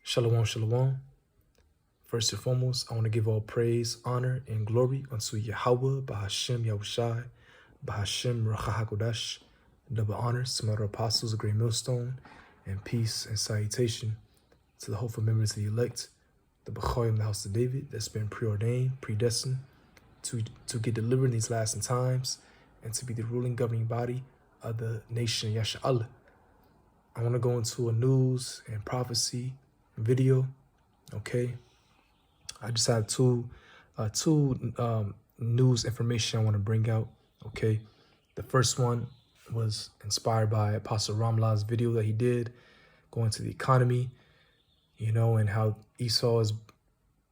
Shalom, shalom. First and foremost, I want to give all praise, honor, and glory unto Yahweh, Bahashem Yahushai, Bahashem Ruach HaKodesh. Double honors to my apostles, a great millstone, and peace and salutation to the hopeful members of the elect, the B'chorim, the house of David, that's been preordained, predestined to get delivered in these last times and to be the ruling governing body of the nation Yasha'Allah. I want to go into a news and prophecy video, okay? I just have two news information I want to bring out, okay? The first one was inspired by Apostle Ramlah's video that he did going to the economy, and how Esau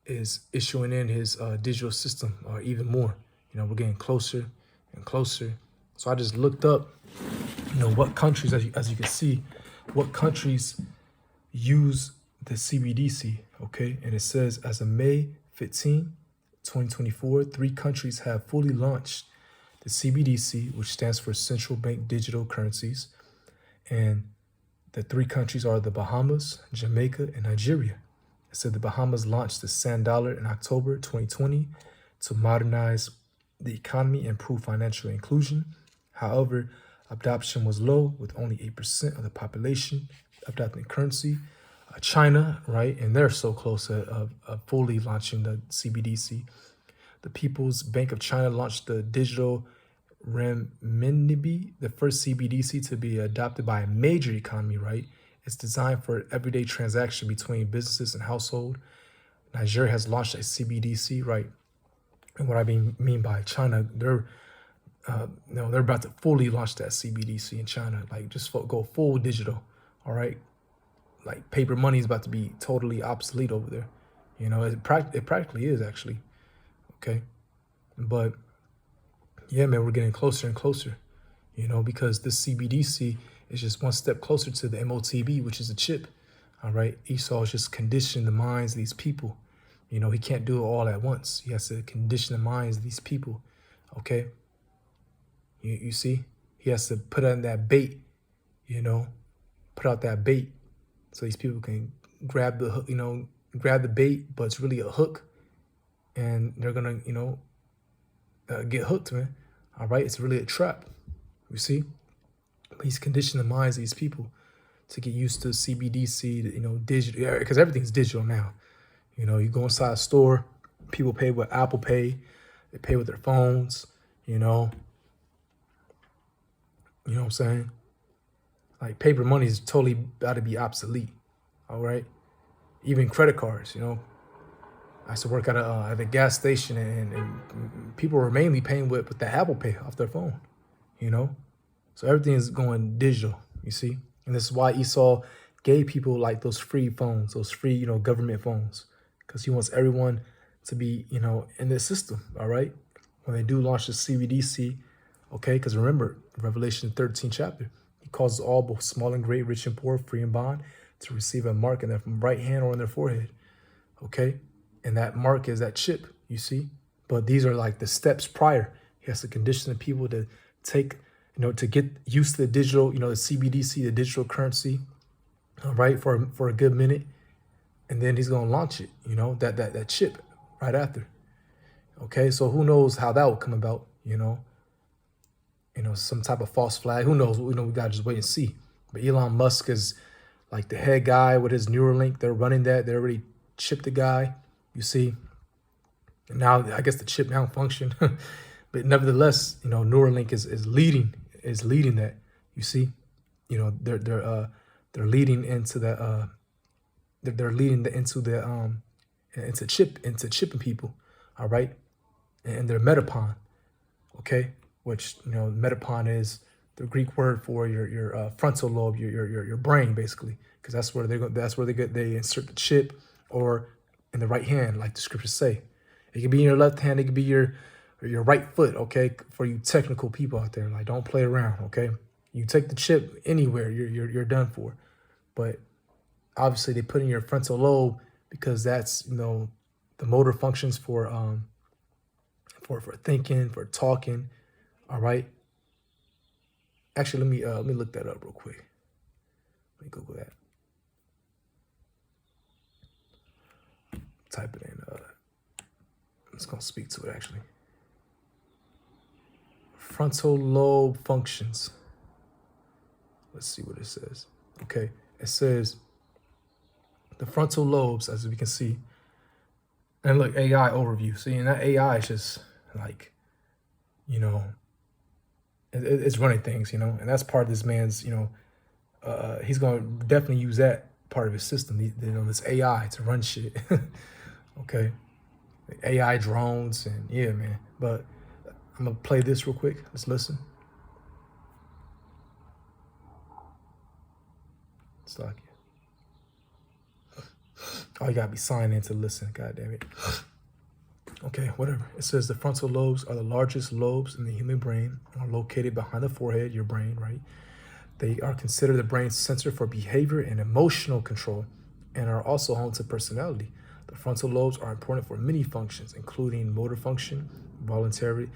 is issuing in his digital system even more. We're getting closer and closer. So I just looked up, what countries, as you can see, what countries use the CBDC, okay? And it says, as of May 15, 2024, 3 countries have fully launched the CBDC, which stands for Central Bank Digital Currencies. And the 3 countries are the Bahamas, Jamaica, and Nigeria. It said the Bahamas launched the Sand Dollar in October 2020 to modernize the economy and improve financial inclusion. However, adoption was low, with only 8% of the population adopting the currency. China, right, and they're so close to fully launching the CBDC. The People's Bank of China launched the digital renminbi, the first CBDC to be adopted by a major economy, right? It's designed for everyday transaction between businesses and household. Nigeria has launched a CBDC, right? And what I mean by China, they're about to fully launch that CBDC in China, like just go full digital, all right? Like paper money is about to be totally obsolete over there. It practically is, actually, okay? But yeah, man, we're getting closer and closer, because this CBDC is just one step closer to the MOTB, which is a chip, all right? Esau is just conditioning the minds of these people. He can't do it all at once. He has to condition the minds of these people, okay? You see? He has to put on that bait, put out that bait so these people can grab the hook, grab the bait, but it's really a hook, and they're gonna, get hooked, man. All right, it's really a trap. You see? But he's conditioned the minds of these people to get used to CBDC, digital, because everything's digital now. You go inside a store, people pay with Apple Pay, they pay with their phones, you know what I'm saying? Like paper money is totally about to be obsolete, all right? Even credit cards, I used to work at a gas station, and people were mainly paying with the Apple Pay off their phone, So everything is going digital, you see? And this is why Esau gave people like those free phones, those free, government phones, because he wants everyone to be, in the system, all right? When they do launch the CBDC, okay? Because remember, Revelation 13 chapter, he causes all, both small and great, rich and poor, free and bond, to receive a mark in their right hand or on their forehead, okay? And that mark is that chip, you see? But these are like the steps prior. He has to condition the people to take, to get used to the digital, the CBDC, the digital currency, all right, for a good minute. And then he's going to launch it, that chip right after. Okay, so who knows how that will come about, some type of false flag. Who knows? We got to just wait and see. But Elon Musk is like the head guy with his Neuralink. They're running that. They already chipped the guy, you see. And now I guess the chip now function. But nevertheless, Neuralink is leading that, you see. They're leading into that they're leading into chipping people, all right? And they're Metapon, okay? Which, Metapon is the Greek word for your frontal lobe, your brain, basically, because that's where they insert the chip, or in the right hand, like the scriptures say. It could be in your left hand, it could be your right foot, okay? For you technical people out there, like, don't play around, okay? You take the chip anywhere, you're done for. But obviously they put in your frontal lobe because that's, the motor functions for thinking, for talking, all right? Actually, let me look that up real quick. Let me Google that. type it in. I'm just gonna speak to it actually. Frontal lobe functions. Let's see what it says. Okay, it says the frontal lobes, as we can see. And look, AI overview. See, and that AI is just like, you know, it's running things, you know, and that's part of this man's, you know, he's going to definitely use that part of his system, you know, this AI to run shit. Okay. AI drones and yeah, man. But I'm going to play this real quick. Let's listen. It's like, oh, you got to be signed in to listen. God damn it. Okay, whatever. It says the frontal lobes are the largest lobes in the human brain, are located behind the forehead, your brain, right? They are considered the brain's center for behavior and emotional control and are also home to personality. The frontal lobes are important for many functions, including motor function, voluntary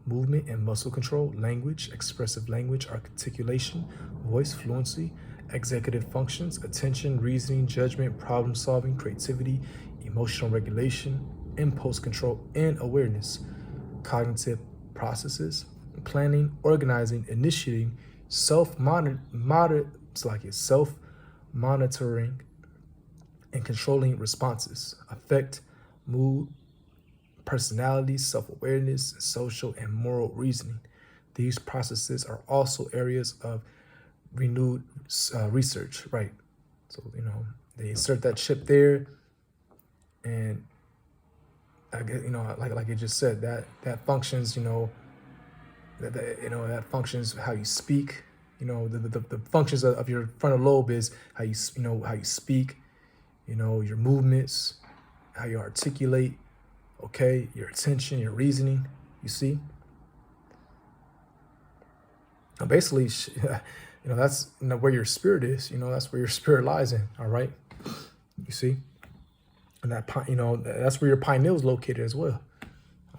movement and muscle control, language, expressive language, articulation, voice fluency, executive functions, attention, reasoning, judgment, problem solving, creativity, emotional regulation, impulse control, and awareness, cognitive processes, planning, organizing, initiating, self-monitoring, and controlling responses, affect, mood, personality, self-awareness, social and moral reasoning. These processes are also areas of renewed research, right? So, you know, they insert that chip there, and I get, you know, like it just said, that functions, you know, that functions how you speak. You know, the functions of your frontal lobe is how you speak, you know, your movements, how you articulate, okay, your attention, your reasoning, you see? Now basically, you know, that's, you know, where your spirit is, you know, that's where your spirit lies in, all right? You see? And that, you know, that's where your pineal is located as well,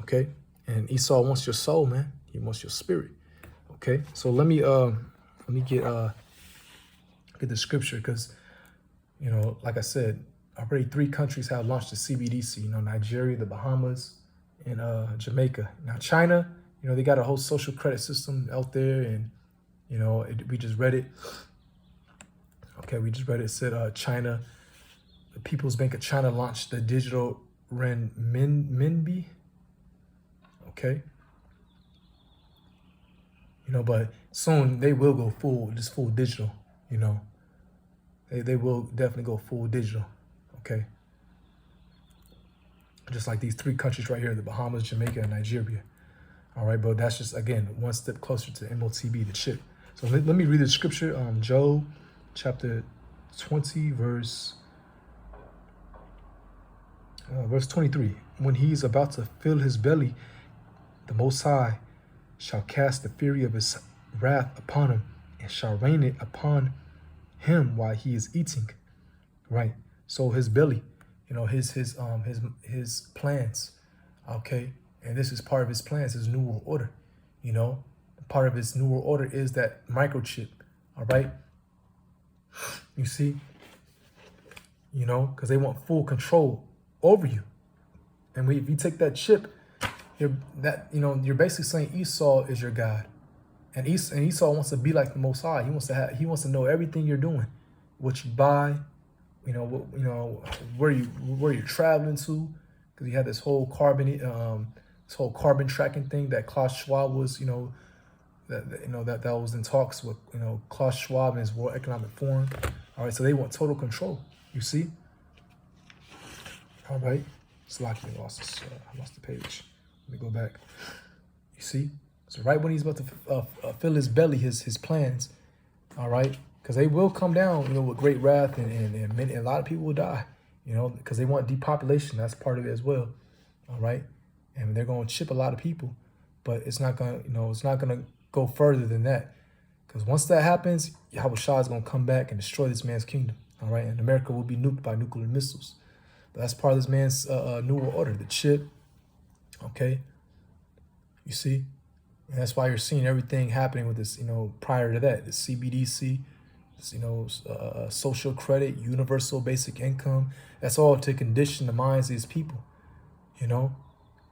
okay? And Esau wants your soul, man. He wants your spirit, okay? So let me get the scripture, because, you know, like I said, already 3 countries have launched the CBDC, you know, Nigeria, the Bahamas, and Jamaica. Now China, you know, they got a whole social credit system out there, and, you know, we just read it. Okay, we just read it. It said China, the People's Bank of China launched the digital renminbi. Okay. You know, but soon they will go full digital, you know. They will definitely go full digital, okay? Just like these 3 countries right here, the Bahamas, Jamaica, and Nigeria. All right, but that's just, again, one step closer to MOTB, the chip. So let me read the scripture, Job chapter 20, verse 23. When he is about to fill his belly, the Most High shall cast the fury of his wrath upon him, and shall rain it upon him while he is eating. Right. So his belly, you know, his plans. Okay. And this is part of his plans, his New World Order. You know, part of his New World Order is that microchip. All right. You see, you know, because they want full control over you. And if you take that chip, you're basically saying Esau is your God, and Esau wants to be like the Most High. He wants to know everything you're doing, what you buy, you know, where you're traveling to, because you had this whole carbon tracking thing that Klaus Schwab was, you know, that was in talks with, you know, Klaus Schwab and his World Economic Forum. All right, so they want total control. You see? All right, it's like I lost the page. Let me go back. You see? So right when he's about to fill his belly, his plans, all right? Because they will come down, you know, with great wrath, and a lot of people will die, you know, because they want depopulation. That's part of it as well, all right? And they're going to chip a lot of people, but it's not going to, you know, it's not going to go further than that. Because once that happens, Yahweh Shah is going to come back and destroy this man's kingdom, all right? And America will be nuked by nuclear missiles. But that's part of this man's New World Order, the chip. Okay, you see, and that's why you're seeing everything happening with this, you know, prior to that, the CBDC, social credit, universal basic income. That's all to condition the minds of these people, you know,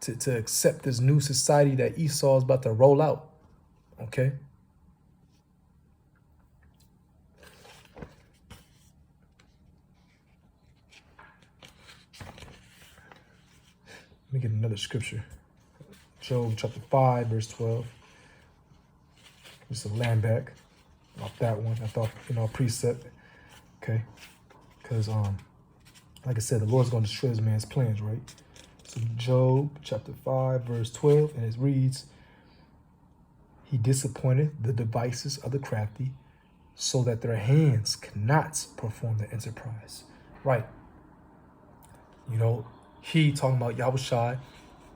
to accept this new society that Esau is about to roll out. Okay. Let me get another scripture. Job chapter 5, verse 12. Just a land back off that one. I thought, a precept. Okay. Because, like I said, the Lord's going to destroy this man's plans, right? So Job chapter 5, verse 12, and it reads, he disappointed the devices of the crafty so that their hands cannot perform the enterprise. Right. He, talking about Yahushua,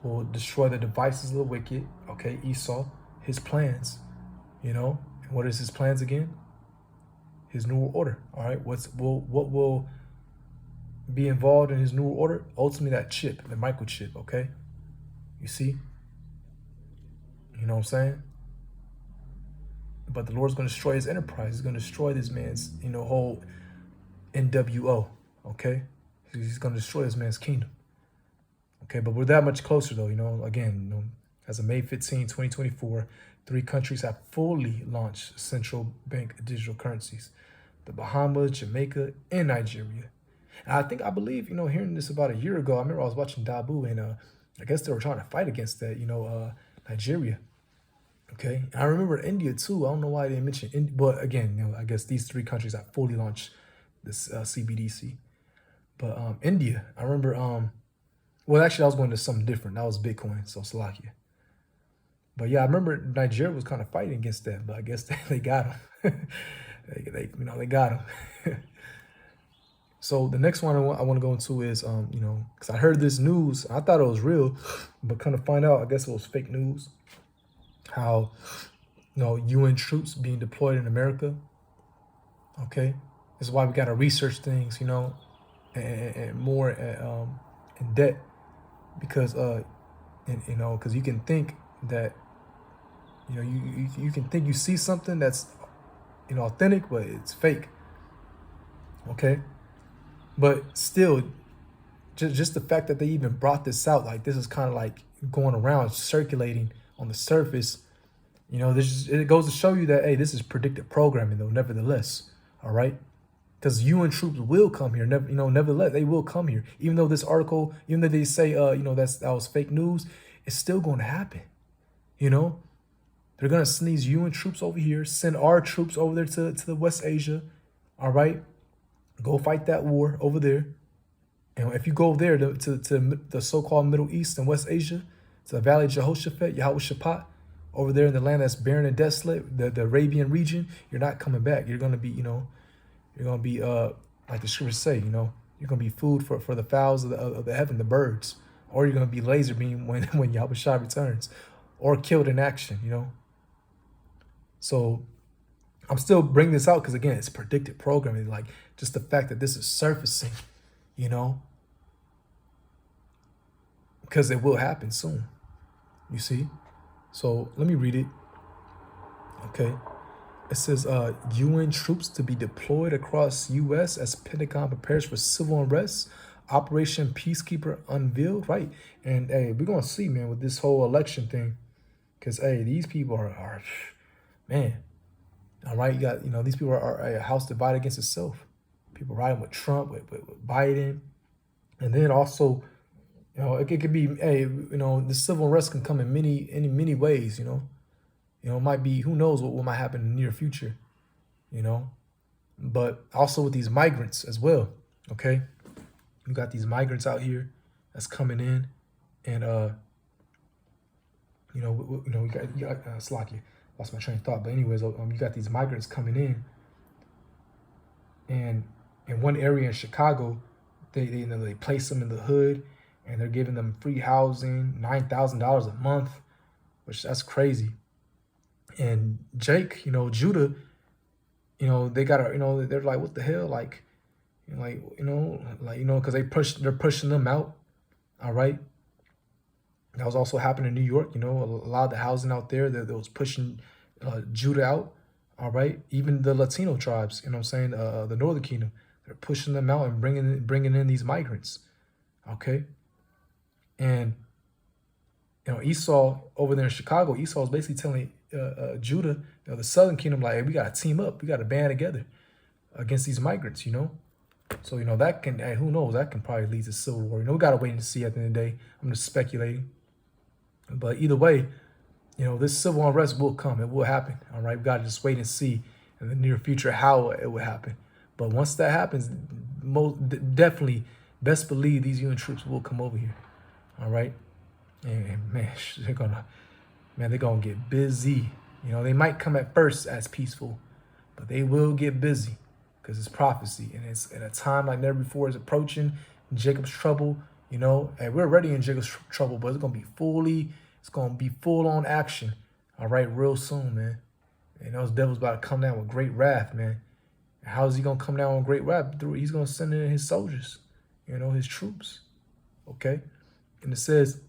will destroy the devices of the wicked. Okay, Esau, his plans. And what is his plans again? His new order. All right, what will be involved in his new order? Ultimately, that chip, the microchip. Okay, you see. You know what I'm saying? But the Lord's going to destroy his enterprise. He's going to destroy this man's, whole NWO. Okay, he's going to destroy this man's kingdom. Okay, but we're that much closer, though. Again, as of May 15, 2024, 3 countries have fully launched central bank digital currencies: the Bahamas, Jamaica, and Nigeria. And I believe, hearing this about a year ago, I remember I was watching Dabu, and I guess they were trying to fight against that, Nigeria. Okay, and I remember India too. I don't know why they mentioned India, but again, I guess these 3 countries have fully launched this CBDC. But India, I remember. Well, actually, I was going to something different. That was Bitcoin, so Slovakia. But yeah, I remember Nigeria was kind of fighting against that, but I guess they got him. they got him. So the next one I want to go into is, because I heard this news, I thought it was real, but kind of find out, I guess it was fake news. How, UN troops being deployed in America. Okay, this is why we got to research things, and more in depth, because because you can think that, you can think you see something that's, authentic, but it's fake. Okay, but still, just the fact that they even brought this out, like this is kind of like going around circulating on the surface. It goes to show you that, hey, this is predictive programming, though. Nevertheless, all right, because UN troops will come here. Nevertheless, they will come here. Even though this article, even though they say, that was fake news, it's still going to happen. They're gonna send these UN troops over here, send our troops over there to the West Asia. All right, go fight that war over there. And if you go there to the so-called Middle East and West Asia, to the Valley of Jehoshaphat, Yahweh over there in the land that's barren and desolate, the Arabian region, you're not coming back. You're gonna be, like the scriptures say, you're gonna be food for the fowls of the heaven, the birds, or you're gonna be laser beam when Yahushua returns, or killed in action. So I'm still bringing this out because, again, it's predictive programming. Like, just the fact that this is surfacing, because it will happen soon. You see? So let me read it. Okay. It says, UN troops to be deployed across U.S. as Pentagon prepares for civil unrest. Operation Peacekeeper unveiled. Right. And, hey, we're going to see, man, with this whole election thing. Because, hey, these people are man. All right. You got, these people are a house divided against itself. People riding with Trump, with Biden. And then also, it could be, hey, the civil unrest can come in many ways, it might be, who knows what might happen in the near future, but also with these migrants as well. Okay. You got these migrants out here that's coming in, and, we got Slovakia, lost my train of thought. But anyways, you got these migrants coming in, and in one area in Chicago, they place them in the hood, and they're giving them free housing, $9,000 a month, which that's crazy. And Jake, Judah, they gotta, they're like, what the hell, because they're pushing them out. All right. That was also happening in New York. A lot of the housing out there that was pushing Judah out. All right, even the Latino tribes, you know what I'm saying, the Northern Kingdom, they're pushing them out and bringing in these migrants. Okay, and Esau over there in Chicago, Esau is basically telling Judah, the Southern Kingdom, like, hey, we got to team up, we got to band together against these migrants. So that can, hey, who knows, that can probably lead to civil war. We got to wait and see. At the end of the day, I'm just speculating, but either way, this civil unrest will come. It will happen. All right. We got to just wait and see in the near future how it will happen. But once that happens, definitely best believe these UN troops will come over here. All right. And man, they're gonna get busy. They might come at first as peaceful, but they will get busy because it's prophecy, and it's at a time like never before is approaching. Jacob's trouble, and we're already in Jacob's trouble, but it's gonna be full on action. All right, real soon, man. And those devils about to come down with great wrath, man. And how is he gonna come down with great wrath? He's gonna send in his soldiers, his troops. Okay, and it says,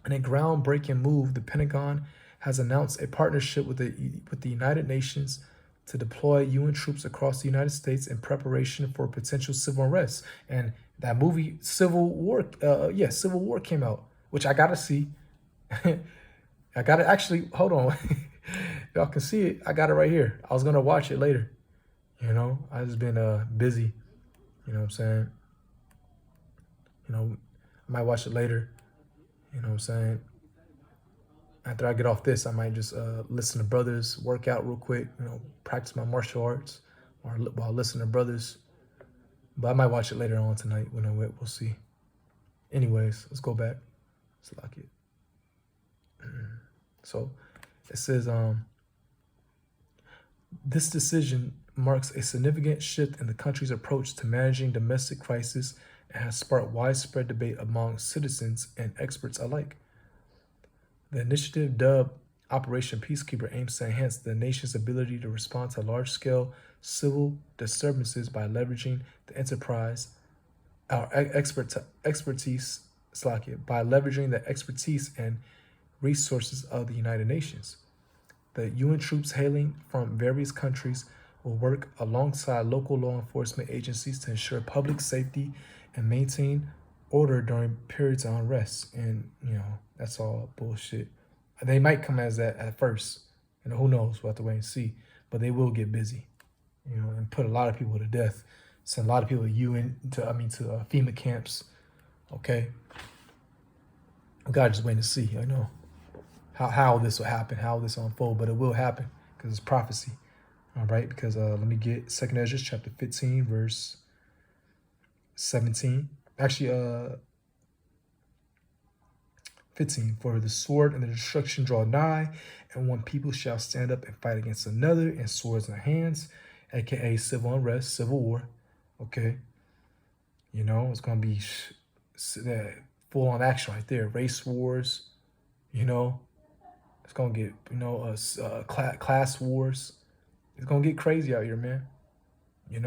in a groundbreaking move, the Pentagon has announced a partnership with the United Nations to deploy UN troops across the United States in preparation for potential civil unrest. And that movie, Civil War came out, which I gotta see. I gotta actually, hold on. Y'all can see it. I got it right here. I was gonna watch it later. I just been busy. You know what I'm saying? I might watch it later. You know what I'm saying? After I get off this, I might just listen to brothers, work out real quick, practice my martial arts while listening to brothers. But I might watch it later on tonight. We'll see. Anyways, let's go back. Let's lock it. So it says, this decision marks a significant shift in the country's approach to managing domestic crisis and has sparked widespread debate among citizens and experts alike. The initiative, dubbed Operation Peacekeeper, aims to enhance the nation's ability to respond to large-scale civil disturbances by leveraging the expertise and resources of the United Nations. The UN troops hailing from various countries will work alongside local law enforcement agencies to ensure public safety and maintain order during periods of unrest. And, that's all bullshit. They might come as that at first. Who knows? We'll have to wait and see. But they will get busy, and put a lot of people to death. Send a lot of people to FEMA camps. Okay? We gotta just wait and see. How this will happen, how this will unfold, but it will happen because it's prophecy. All right, because let me get 2nd Ezra chapter 15, verse 17. Actually, 15. For the sword and the destruction draw nigh, and one people shall stand up and fight against another, and swords in their hands, aka civil unrest, civil war. Okay, it's gonna be full on action right there. Race wars. It's gonna get class wars. It's gonna get crazy out here, man. A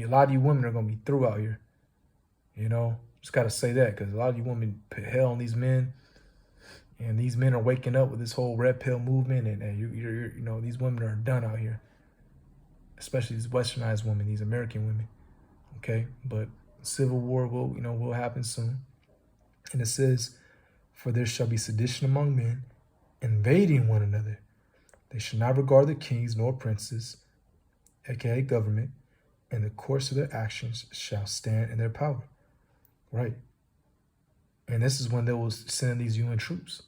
lot of you women are gonna be through out here. Just gotta say that because a lot of you women put hell on these men, and these men are waking up with this whole red pill movement, and you're these women are done out here, especially these westernized women, these American women. Okay, but civil war will happen soon, and it says, for there shall be sedition among men, invading one another. They shall not regard the kings nor princes, aka government, and the course of their actions shall stand in their power. Right. And this is when they will send these UN troops.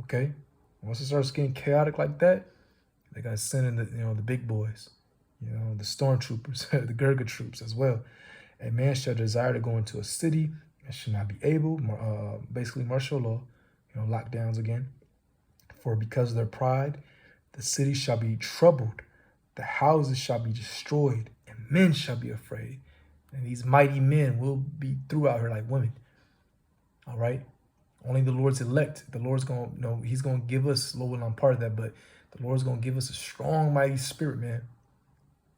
Okay? Once it starts getting chaotic like that, they're gonna send in the big boys, the stormtroopers, the Gurga troops as well. A man shall desire to go into a city and should not be able, basically martial law, lockdowns again. For because of their pride, the city shall be troubled, the houses shall be destroyed, and men shall be afraid. And these mighty men will be through out here like women. All right? Only the Lord's elect. The Lord's going to, he's going to give us, Lord, I'm part of that, but the Lord's going to give us a strong, mighty spirit, man.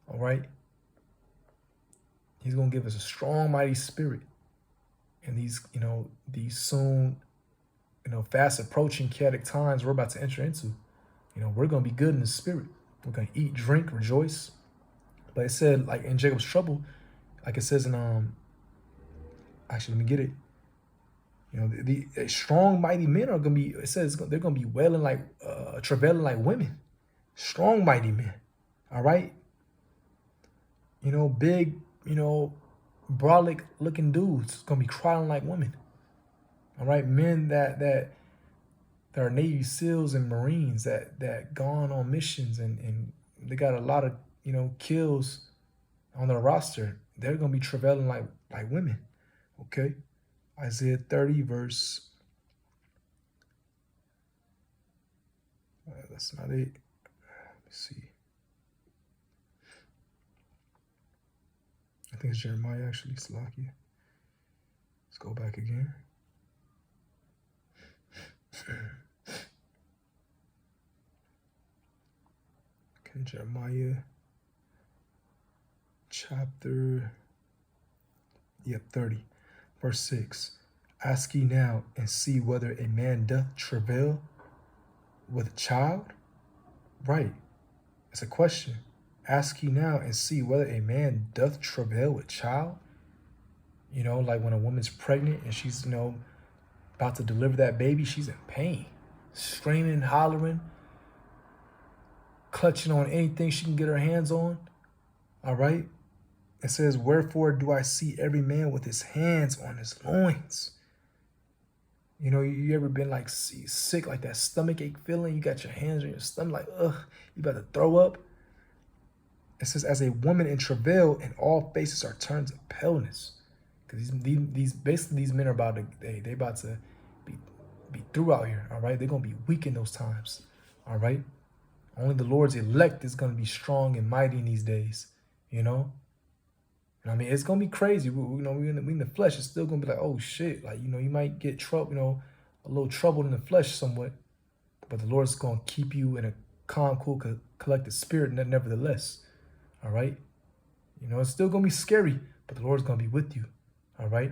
All right? He's going to give us a strong, mighty spirit. And these soon, fast approaching chaotic times we're about to enter into. We're going to be good in the spirit. We're going to eat, drink, rejoice. But it said, like in Jacob's trouble, like it says in, actually, let me get it. The strong, mighty men are going to be, it says they're going to be wailing like, travailing like women. Strong, mighty men. All right. Big, brolic looking dudes going to be crying like women. All right. Men that are Navy SEALs and Marines that gone on missions and they got a lot of, kills on their roster. They're going to be travailing like women. Okay. Isaiah 30 verse. That's not it. Let me see. I think it's Jeremiah actually, Salakia. Let's go back again. Okay, Jeremiah chapter 30, verse 6. Ask ye now and see whether a man doth travail with a child? Right. It's a question. Ask ye now and see whether a man doth travail with child. Like when a woman's pregnant and she's, about to deliver that baby, she's in pain, screaming, hollering, clutching on anything she can get her hands on. All right. It says, wherefore do I see every man with his hands on his loins? You ever been like sick, like that stomach ache feeling? You got your hands on your stomach, like, ugh, you about to throw up. It says, as a woman in travail, and all faces are turned to paleness. Because these men are about to, they about to be through out here, all right? They're going to be weak in those times, all right? Only the Lord's elect is going to be strong and mighty in these days, it's going to be crazy. We in the flesh, it's still going to be like, oh, shit. Like, you might get trouble, a little troubled in the flesh somewhat. But the Lord's going to keep you in a calm, cool, collected spirit nevertheless. All right? It's still going to be scary, but the Lord's going to be with you. All right?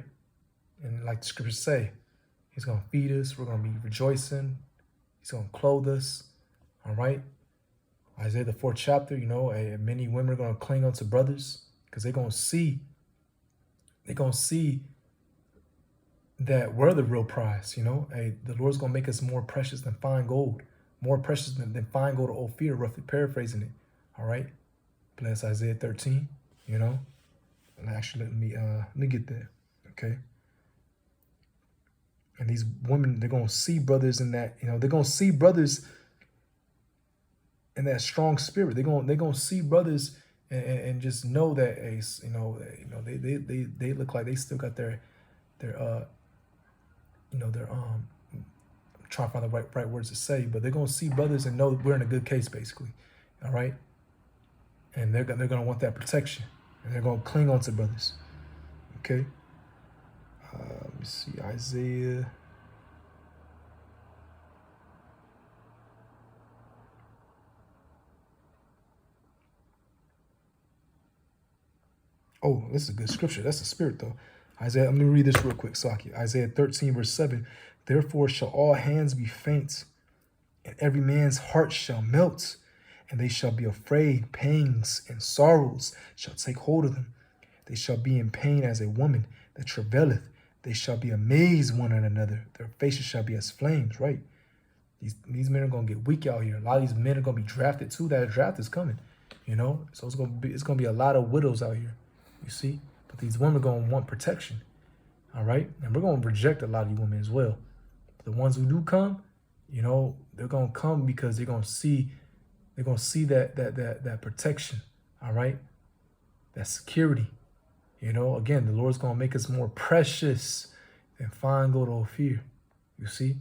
And like the scriptures say, he's going to feed us. We're going to be rejoicing. He's going to clothe us. All right? Isaiah the 4th chapter, many women are going to cling onto brothers because they're going to see that we're the real prize, the Lord's going to make us more precious than fine gold, more precious than fine gold or Ophir, roughly paraphrasing it. All right. Bless Isaiah 13, and actually let me get there. Okay. And these women, they're going to see brothers in that, they're going to see brothers in that strong spirit. They're going to see brothers and just know that, they look like they still got their I'm trying to find the right words to say, but they're going to see brothers and know we're in a good case, basically. All right. And they're going to want that protection, and they're going to cling on to brothers. Okay. Let me see, Isaiah. Oh, this is a good scripture. That's the spirit, though. Isaiah, let me read this real quick, Saki. Isaiah 13, verse 7. Therefore shall all hands be faint, and every man's heart shall melt, and they shall be afraid. Pangs and sorrows shall take hold of them. They shall be in pain as a woman that travaileth. They shall be amazed one at another. Their faces shall be as flames, right? These men are going to get weak out here. A lot of these men are going to be drafted too. That draft is coming, So it's going to be a lot of widows out here, you see? But these women are going to want protection, all right? And we're going to reject a lot of these women as well. But the ones who do come, they're going to come because they're going to see that protection, all right? That security. Again, the Lord's going to make us more precious than fine gold or Ophir. You see?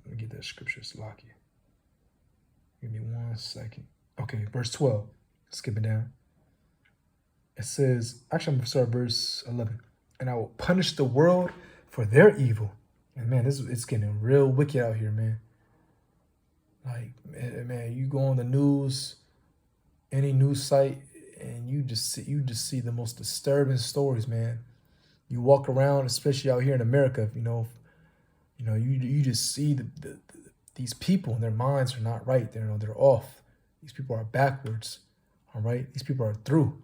Let me get that scripture, Salakia. Give me 1 second. Okay, verse 12. Skip it down. It says, actually, I'm going to start verse 11. And I will punish the world for their evil. And man, it's getting real wicked out here, man. Like, man, you go on the news, any news site, and you just see the most disturbing stories, man. You walk around, especially out here in America, you just see these people and their minds are not right. They're off. These people are backwards. All right. These people are through.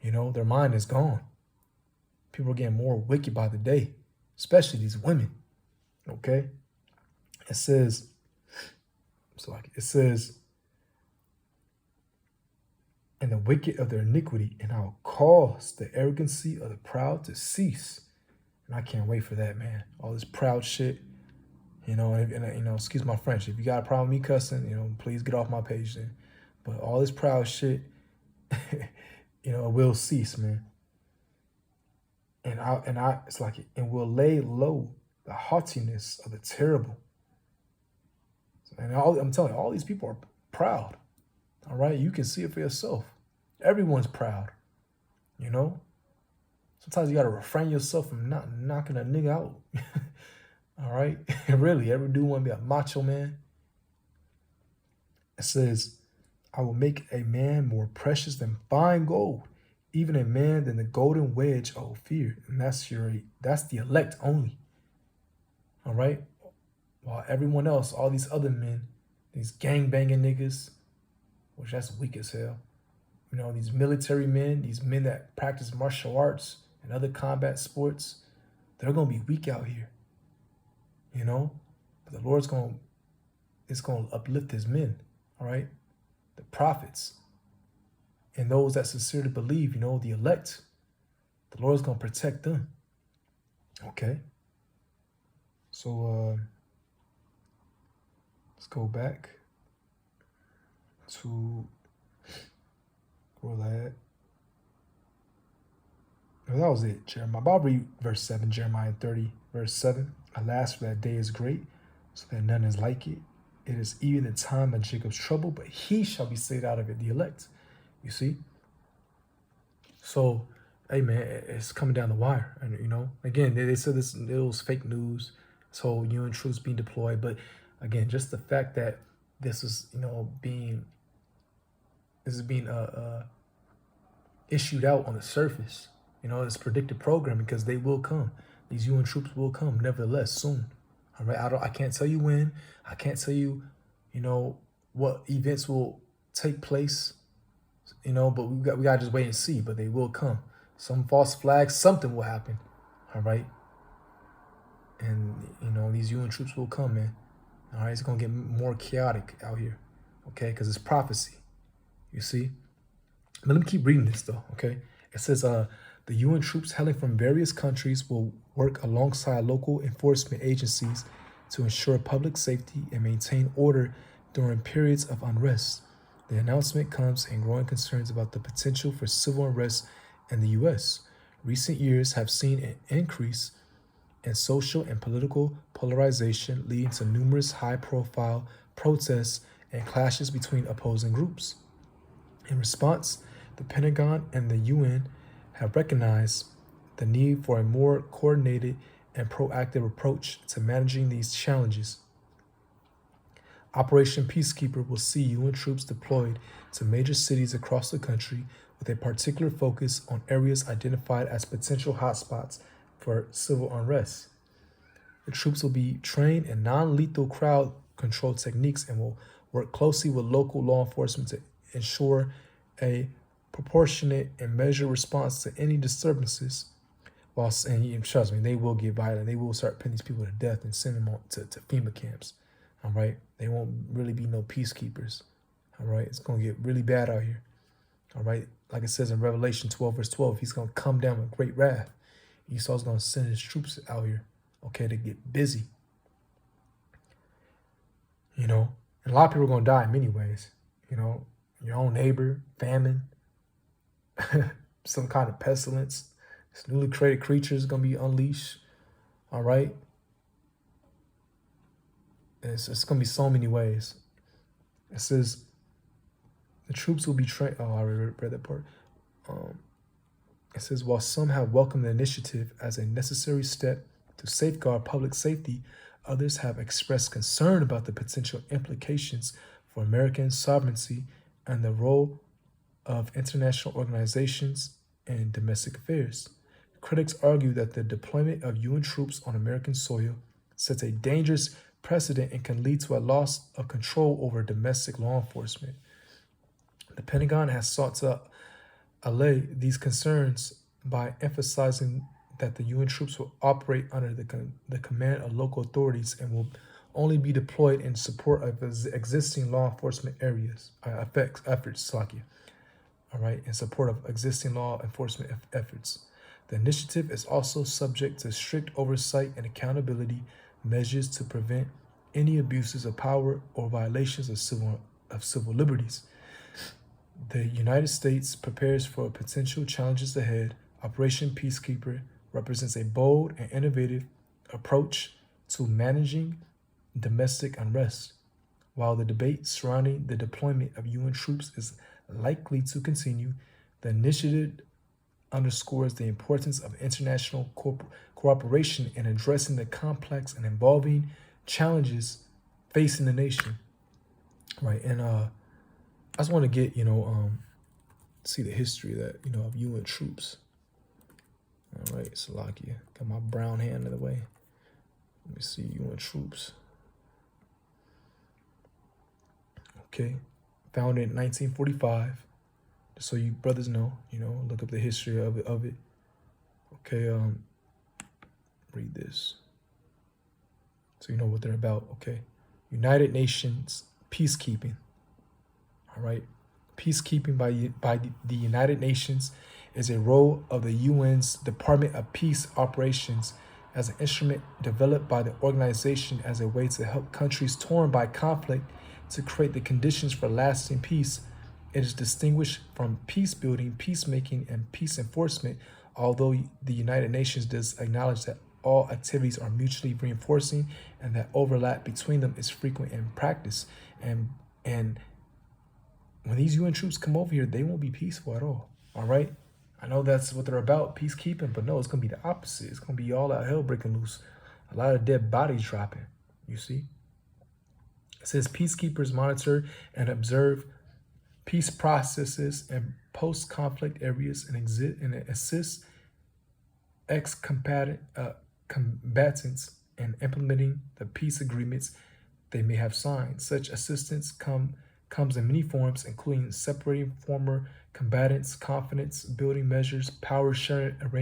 Their mind is gone. People are getting more wicked by the day, especially these women. Okay. It says, and the wicked of their iniquity, and I'll cause the arrogancy of the proud to cease. And I can't wait for that, man. All this proud shit. Excuse my French. If you got a problem with me cussing, please get off my page then. But all this proud shit, it will cease, man. And we'll lay low the haughtiness of the terrible. And I'm telling you, all these people are proud. All right, you can see it for yourself. Everyone's proud. Sometimes you gotta refrain yourself from not knocking a nigga out. All right, really, every dude want to be a macho man. It says, I will make a man more precious than fine gold, even a man than the golden wedge of Ophir. And that's the elect only. All right, while everyone else, all these other men, these gang-banging niggas, which that's weak as hell. These military men, these men that practice martial arts and other combat sports, they're going to be weak out here. But the Lord's going to uplift his men, all right? The prophets and those that sincerely believe, the elect. The Lord's going to protect them. Okay? So, let's go back to where was at? Well, that was it, Jeremiah. I'll read verse 7, Jeremiah 30, verse 7. Alas, for that day is great, so that none is like it. It is even the time of Jacob's trouble, but he shall be saved out of it, the elect. You see? So, hey, man, it's coming down the wire. And, again, they said it was fake news, this whole UN troops being deployed. But, again, just the fact that this is, being issued out on the surface, it's predicted programming because they will come. These UN troops will come, nevertheless, soon. All right, I can't tell you when. I can't tell you, what events will take place. But we got to just wait and see. But they will come. Some false flags, something will happen. All right. And these UN troops will come, man. All right, it's gonna get more chaotic out here. Okay, because it's prophecy. You see. But let me keep reading this though. Okay, it says the UN troops hailing from various countries will work alongside local enforcement agencies to ensure public safety and maintain order during periods of unrest. The announcement comes in growing concerns about the potential for civil unrest in the U.S. Recent years have seen an increase in social and political polarization, leading to numerous high-profile protests and clashes between opposing groups. In response, the Pentagon and the UN have recognized the need for a more coordinated and proactive approach to managing these challenges. Operation Peacekeeper will see UN troops deployed to major cities across the country with a particular focus on areas identified as potential hotspots for civil unrest. The troops will be trained in non-lethal crowd control techniques and will work closely with local law enforcement to ensure a proportionate and measured response to any disturbances. And trust me, they will get violent. They will start putting these people to death and send them on to FEMA camps. All right, they won't really be no peacekeepers. All right, it's gonna get really bad out here. All right, like it says in Revelation 12, verse 12, he's gonna come down with great wrath. Esau's gonna send his troops out here, okay, to get busy. And a lot of people are gonna die in many ways. Your own neighbor, famine, some kind of pestilence. This newly created creature is gonna be unleashed. All right. It's going to be so many ways. It says the troops will be trained. Oh, I already read that part. It says, while some have welcomed the initiative as a necessary step to safeguard public safety, others have expressed concern about the potential implications for American sovereignty and the role of international organizations in domestic affairs. Critics argue that the deployment of UN troops on American soil sets a dangerous precedent and can lead to a loss of control over domestic law enforcement. The Pentagon has sought to allay these concerns by emphasizing that the UN troops will operate under the command of local authorities and will only be deployed in support of existing law enforcement efforts. All right, in support of existing law enforcement efforts. The initiative is also subject to strict oversight and accountability measures to prevent any abuses of power or violations of civil liberties. The United States prepares for potential challenges ahead. Operation Peacekeeper represents a bold and innovative approach to managing domestic unrest. While the debate surrounding the deployment of UN troops is likely to continue, the initiative underscores the importance of international cooperation in addressing the complex and evolving challenges facing the nation. Right, and I just want to get, see the history of that, of UN troops. All right, Salakia. Got my brown hand in the way. Let me see UN troops. Okay, founded in 1945. Just so you brothers know, look up the history of it. Okay, read this. So you know what they're about, okay? United Nations peacekeeping. All right, peacekeeping by the United Nations is a role of the UN's Department of Peace Operations as an instrument developed by the organization as a way to help countries torn by conflict to create the conditions for lasting peace. It is distinguished from peace building, peacemaking, and peace enforcement, although the United Nations does acknowledge that all activities are mutually reinforcing and that overlap between them is frequent in practice. And when these UN troops come over here, they won't be peaceful at all. All right? I know that's what they're about, peacekeeping, but no, it's going to be the opposite. It's going to be all out hell breaking loose. A lot of dead bodies dropping, you see? It says peacekeepers monitor and observe peace processes in post-conflict areas and assist combatants in implementing the peace agreements they may have signed. Such assistance comes in many forms, including separating former combatants, confidence building measures, power sharing arrangements,